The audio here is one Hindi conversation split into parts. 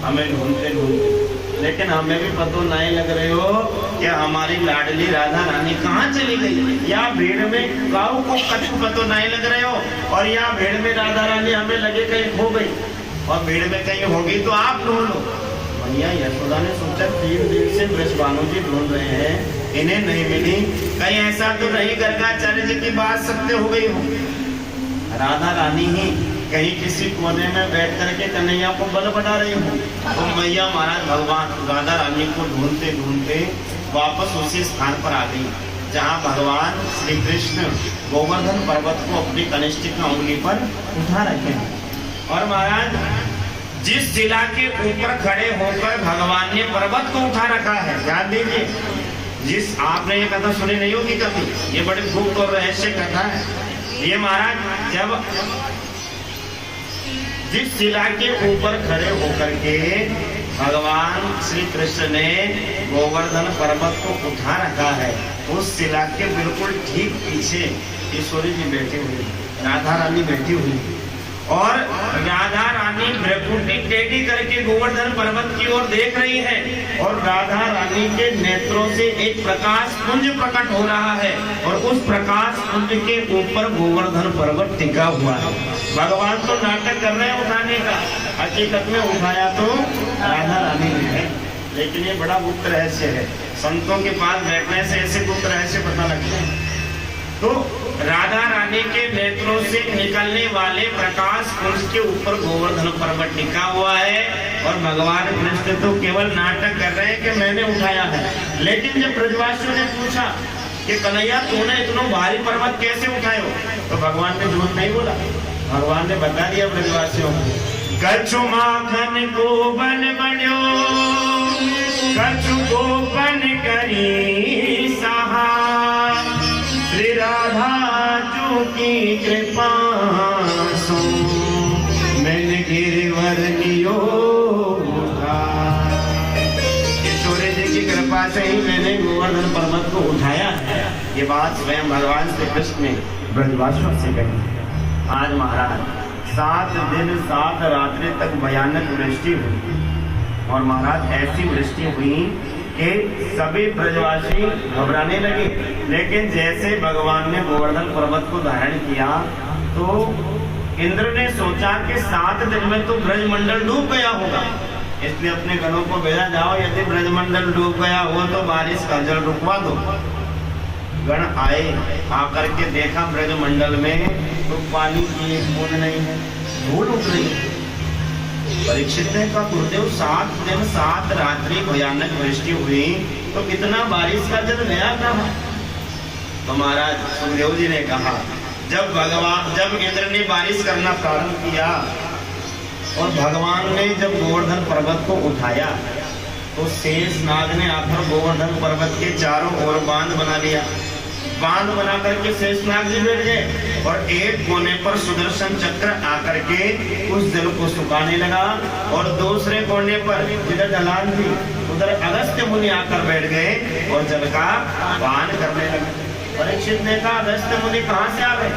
हमें ढूंढते ढूंढते, लेकिन हमें भी पता नहीं लग रहे हो कि हमारी लाडली राधा रानी कहाँ चली गई। या भीड़ में काऊ को कछु पता नहीं लग रहे हो, और या भीड़ में राधा रानी हमें लगे कहीं खो गई, और भीड़ में कहीं होगी तो आप ढूंढो। भैया यशोदा ने सोचा 3 दिन से बृषभानु जी ढूंढ रहे हैं, इन्हें नहीं मिली, कहीं ऐसा तो नहीं गर्गाचार्य जी की बात सत्य हो गई हो। राधा रानी ही कहीं किसी कोने में बैठ करके कन्हैया को बल बढ़ा रही हूँ, तो मैया महाराज भगवान राधा रानी को ढूंढते ढूंढते वापस उसी स्थान पर आ गई जहाँ भगवान श्री कृष्ण गोवर्धन पर्वत को अपनी कनिष्ठिका उंगली पर उठा रखे हैं। और महाराज जिस शिला के ऊपर खड़े होकर भगवान ने पर्वत को उठा रखा है, ध्यान दीजिए, जिस आपने ये कथा सुनी नहीं होगी कभी, ये बड़ी गुप्त और रहस्य कथा है। ये महाराज जब जिस शिला के ऊपर खड़े होकर के भगवान श्री कृष्ण ने गोवर्धन पर्वत को उठा रखा है, उस शिला के बिल्कुल ठीक पीछे ईश्वरी जी बैठी हुई, राधा रानी बैठी हुई, और राधा रानी भ्रकुटी टेढ़ी करके गोवर्धन पर्वत की ओर देख रही है, और राधा रानी के नेत्रों से एक प्रकाश पुंज प्रकट हो रहा है, और उस प्रकाश पुंज के ऊपर गोवर्धन पर्वत टिका हुआ है। भगवान तो नाटक कर रहे हैं उठाने का, हकीकत में उठाया तो राधा रानी ने है, लेकिन ये बड़ा गुप्त रहस्य है। संतों के पास बैठने से ऐसे गुप्त रहस्य पता लगते हैं। तो राधा रानी के नेत्रों से निकलने वाले प्रकाश पुंज के ऊपर गोवर्धन पर्वत टिका हुआ है, और भगवान कृष्ण तो केवल नाटक कर रहे हैं कि मैंने उठाया है। लेकिन जब ब्रजवासियों ने पूछा कि कन्हैया तूने इतना भारी पर्वत कैसे उठाए हो, तो भगवान ने झूठ नहीं बोला, भगवान ने बता दिया ब्रजवासियों को, कछु माखन को बन बन्यो, कछु को बन करी सहा, श्री राधा जो की कृपा सो मैंने गिरवर लियो उठा। ईश्वरी जी की कृपा से ही मैंने गोवर्धन पर्वत को उठाया है। ये बात स्वयं भगवान श्री कृष्ण ने ब्रजवासियों से कही। आज महाराज 7 दिन 7 रात्रि तक भयानक वृष्टि हुई, और महाराज ऐसी वृष्टि हुई कि सभी ब्रजवासी घबराने लगे। लेकिन जैसे भगवान ने गोवर्धन पर्वत को धारण किया, तो इंद्र ने सोचा कि 7 दिन में तो ब्रजमंडल डूब गया होगा, इसलिए अपने गणों को भेजा, जाओ यदि ब्रजमंडल डूब गया हो तो बारिश का जल रुकवा दो। गण आए, आकर के देखा ब्रजमंडल में तो पानी की एक बूंद नहीं है, धूल उठ रही है। परीक्षित ने कहा, गुरुदेव 7 दिन 7 रात्रि भयानक वृष्टि हुई, तो कितना बारिश का जल गया कहाँ? तो महाराज सुखदेव जी ने कहा, जब इंद्र ने बारिश करना प्रारंभ किया और भगवान ने जब गोवर्धन पर्वत को उठाया, तो शेष नाग ने आकर गोवर्धन पर्वत के चारों ओर बांध बना लिया। बांध बना करके शेषनाग जी बैठ गए, और एक कोने पर सुदर्शन चक्र आकर के उस जल को सुखाने लगा, और दूसरे कोने पर जिधर ढलान थी उधर अगस्त्य मुनि आकर बैठ गए और जल का पान करने लगे। परीक्षित ने कहा, अगस्त्य मुनि कहाँ से आ गए?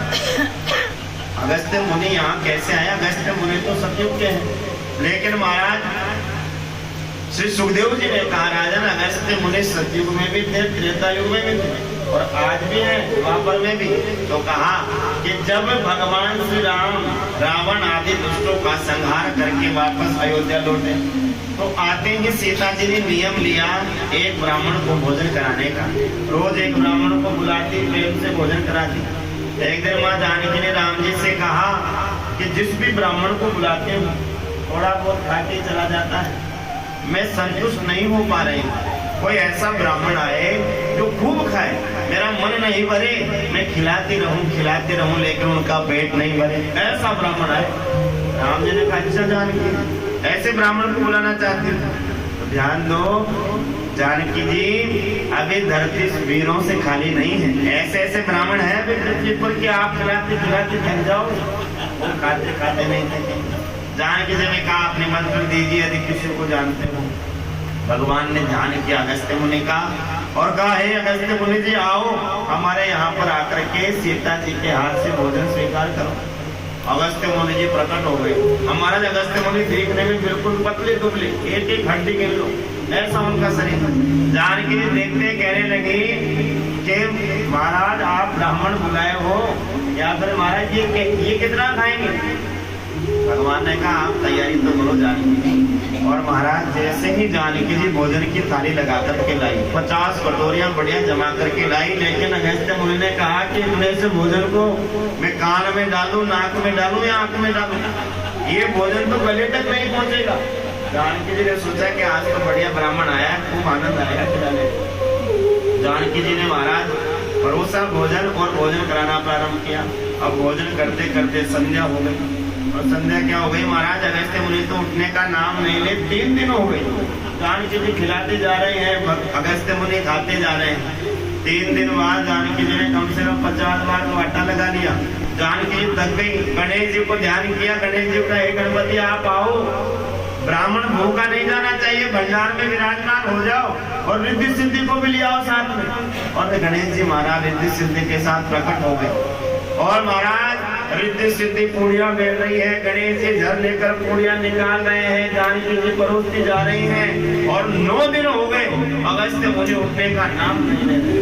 अगस्त्य मुनि यहाँ कैसे आए? अगस्त्य मुनि तो सतयुग के हैं। लेकिन महाराज श्री सुखदेव जी ने कहा, राजन अगस्त्य मुनि सतयुग में भी थे, त्रेता युग में भी थे, और आज भी है, द्वापर में भी। तो कहा कि जब भगवान श्री राम रावण आदि दुष्टों का संहार करके वापस अयोध्या लौटे, तो आते ही सीता जी ने नियम लिया एक ब्राह्मण को भोजन कराने का। रोज एक ब्राह्मण को बुलाती, प्रेम से भोजन कराती। एक दिन माँ जानकी ने राम जी से कहा कि जिस भी ब्राह्मण को बुलाते हो थोड़ा बहुत खा के चला जाता है, मैं संतुष्ट नहीं हो पा रही। कोई ऐसा ब्राह्मण आए जो खूब खाए, मेरा मन नहीं भरे, मैं खिलाती रहूं लेकिन उनका पेट नहीं भरे, ऐसा ब्राह्मण आए। राम जी ने कहा, अच्छा जानकी ऐसे ब्राह्मण को बुलाना चाहती हूँ, तो ध्यान दो जानकी जी, अभी धरती वीरों से खाली नहीं है। ऐसे ऐसे ब्राह्मण है अभी पृथ्वी पर कि आप खिलाते थक जाओ, वो खाते नहीं थे। जानकी जी ने कहा, अपने मंत्र दीजिए यदि किसी को जानते हो। भगवान ने ध्यान किया अगस्त्य मुनि का, और कहा, हे अगस्त्य मुनि जी आओ, हमारे यहाँ पर आकर के सीता जी के हाथ से भोजन स्वीकार करो। अगस्त्य मुनि जी प्रकट हो गए। हमारा अगस्त्य मुनि देखने में बिल्कुल पतले दुबले, एक एक हड्डी के लोग, ऐसा उनका शरीर। जानकी जी देखते कहने लगी कि महाराज आप ब्राह्मण बुलाए हो या फिर महाराज ये कितना खाएंगे? भगवान ने कहा आप तैयारी तो करो जानकी। और महाराज जैसे ही जानकी जी भोजन की थाली लगा करके लाई, 50 कटोरियां बढ़िया जमा करके लाई, लेकिन अगस्त्य मुनि ने कहा कि इनमें से भोजन को मैं कान में डालूं, नाक में डालूं या आंख में डालूं, ये भोजन तो गले तक नहीं पहुंचेगा। जानकी जी ने सोचा कि आज तो बढ़िया ब्राह्मण आया, खूब आनंद आएगा खिलाने। जानकी जी ने महाराज परोसा भोजन और भोजन कराना प्रारंभ किया। अब भोजन करते करते संध्या हो गई। और संध्या क्या हो गई महाराज? अगस्त्य मुनि तो उठने का नाम नहीं ले, 3 दिन हो गए। जानकी जी खिलाते जा रहे हैं, अगस्त्य मुनि खाते जा रहे हैं। 3 दिन बाद जानकी जी ने कम से कम 50 बार तो आटा लगा लिया। जानकी जी थक गई, गणेश जी को ध्यान किया। गणेश जी का हे गणपति आप आओ, ब्राह्मण भूखा नहीं जाना चाहिए, भंडार में विराजमान हो जाओ और रिद्धि सिद्धि को भी ले आओ साथ में। और गणेश जी महाराज रिद्धि सिद्धि के साथ प्रकट हो गए। और महाराज रिद्धि सिद्धि पूड़ियां मिल रही है, गणेश जी झर लेकर पूड़ियां निकाल रहे हैं, जानकी जी परोसती जा रही हैं। और 9 दिन हो गए, अगस्त्य मुनि उठने का नाम नहीं ले रहे।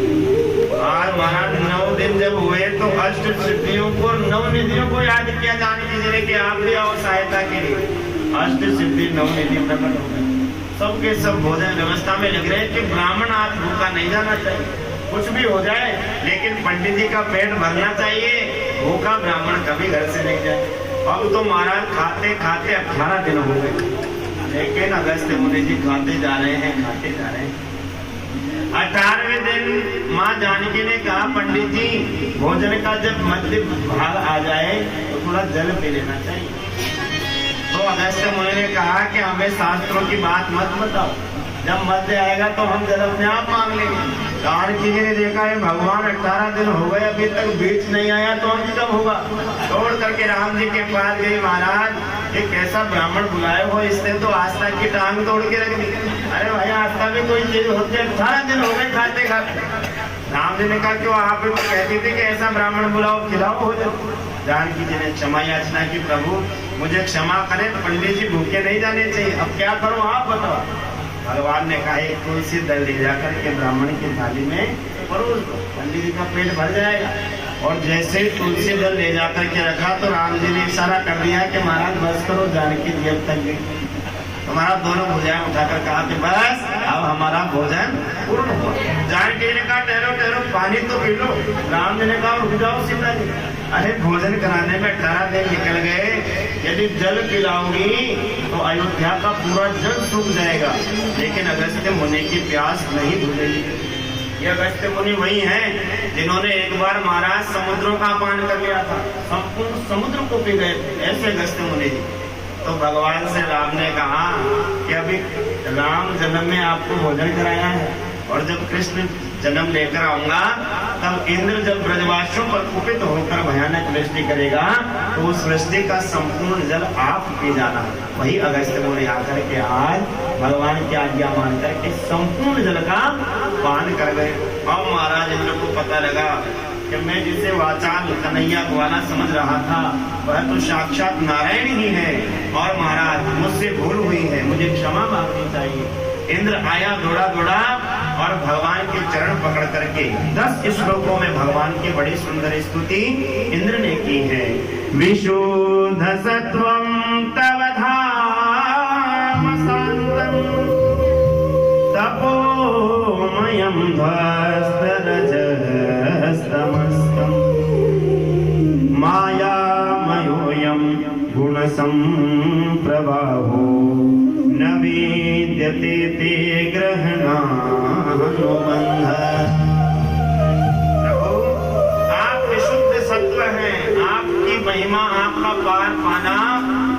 आज महाराज 9 दिन जब हुए तो अष्ट सिद्धियों को, 9 निधियों को याद किया जानकी जी ने कि आप भी आओ सहायता के लिए। अष्ट सिद्धि 9 निधि प्रकट हो गए। सबके सब भोजन व्यवस्था में लग रहे हैं कि ब्राह्मण आज भूखा नहीं जाना चाहिए, कुछ भी हो जाए लेकिन पंडित जी का पेट भरना चाहिए, भूखा ब्राह्मण कभी घर से नहीं जाए। अब तो महाराज खाते खाते 18 दिन हो गए, लेकिन अगस्त्य मुनि जी खाते जा रहे हैं, खाते जा रहे हैं। 18वें दिन माँ जानकी ने कहा पंडित जी भोजन का जब मध्य भाग आ जाए तो थोड़ा जल पी लेना चाहिए। तो अगस्त्य मुनि ने कहा कि हमें शास्त्रों की बात मत बताओ, जब मध्य आएगा तो हम जल अपने आप मांग लेंगे। जानकी जी ने देखा है भगवान 18 दिन हो गए अभी तक बीच नहीं आया तो हम कब होगा। दौड़ करके राम जी के पास गई, महाराज एक ऐसा ब्राह्मण बुलाए हो, इसने तो आस्था की टांग तोड़ के रख दी। अरे भाई आस्था में कोई चीज होती है, 18 दिन हो गए खाते खाते। राम जी ने कहा क्यों आप भी कहती थी कि ऐसा ब्राह्मण बुलाओ खिलाओ भोजन। जानकी जी ने क्षमा याचना की, प्रभु मुझे क्षमा करें, पंडित जी भूखे नहीं जाने चाहिए, अब क्या करूं आप बताओ। भगवान ने कहा एक तुलसी दल ले जाकर के ब्राह्मण की थाली में परोस दो, पंडित जी का पेट भर जाएगा। और जैसे ही तुलसी दल ले जाकर के रखा तो राम जी ने इशारा कर दिया कि महाराज बस करो, जानकी जी अब तक गई। हमारा दोनों भुजाएं उठाकर कहा कि बस अब हमारा भोजन पूर्ण हुआ। जानकी ने कहा ठहरो ठहरो पानी तो पी लो। राम जी ने कहा रुक जाओ सीता जी, अरे भोजन कराने में 18 दिन निकल गए, यदि जल पिलाओगी तो अयोध्या का पूरा जल सूख जाएगा, लेकिन अगस्त्य मुनि की प्यास नहीं बुझेगी। ये अगस्त्य मुनि वही हैं जिन्होंने एक बार महाराज समुद्रों का पान कर लिया था, संपूर्ण समुद्र को पी गए थे, ऐसे अगस्त्य मुनि जी। तो भगवान से राम ने कहा कि अभी राम जन्म में आपको भोजन कराया है, और जब कृष्ण जन्म लेकर आऊंगा तब इंद्र जब ब्रजवासियों पर कुपित होकर भयानक वृष्टि करेगा तो उस वृष्टि का संपूर्ण जल आप पी जाना। वही अगस्त्य मुनि आकर के आज भगवान की आज्ञा मान करके संपूर्ण जल का पान कर गए। अब महाराज इंद्र को पता लगा कि मैं जिसे वाचाल कन्हैया ग्वाला समझ रहा था वह तो साक्षात नारायण ही है, और महाराज मुझसे भूल हुई है, मुझे क्षमा मांगनी चाहिए। इंद्र आया दौड़ा दौड़ा और भगवान के चरण पकड़ करके 10 श्लोकों में भगवान की बड़ी सुंदर स्तुति इंद्र ने की है। विशुद्ध सत्वं तव धाम शांतं तपोमयं ध्वस्तरजस्तमस्तम् मायामयोऽयं गुणसंप्रवाहो न विद्यते ते ग्रहणानुबन्धः। प्रभु आप विशुद्ध सत्व हैं, आपकी महिमा आपका पार पाना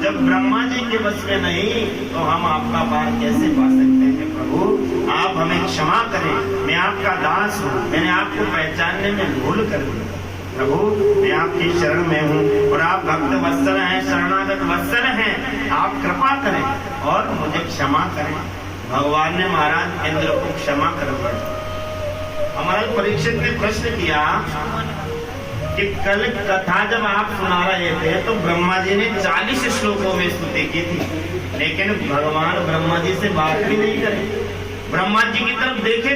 जब ब्रह्मा जी के बस में नहीं तो हम आपका पार कैसे पा सकते हैं। प्रभु आप हमें क्षमा करें, मैं आपका दास हूँ, मैंने आपको पहचानने में भूल कर दी। प्रभु मैं आपकी शरण में हूँ और आप भक्त वत्सल हैं, शरणागत वत्सल हैं, आप कृपा करें और मुझे क्षमा करें। भगवान ने महाराज इंद्र को क्षमा कर दिया। हमारा परीक्षित ने प्रश्न किया कि कल कथा जब आप सुना रहे थे तो ब्रह्मा जी ने 40 श्लोकों में स्तुति की थी, लेकिन भगवान ब्रह्मा जी से बात भी नहीं करे, ब्रह्मा जी की तरफ देखे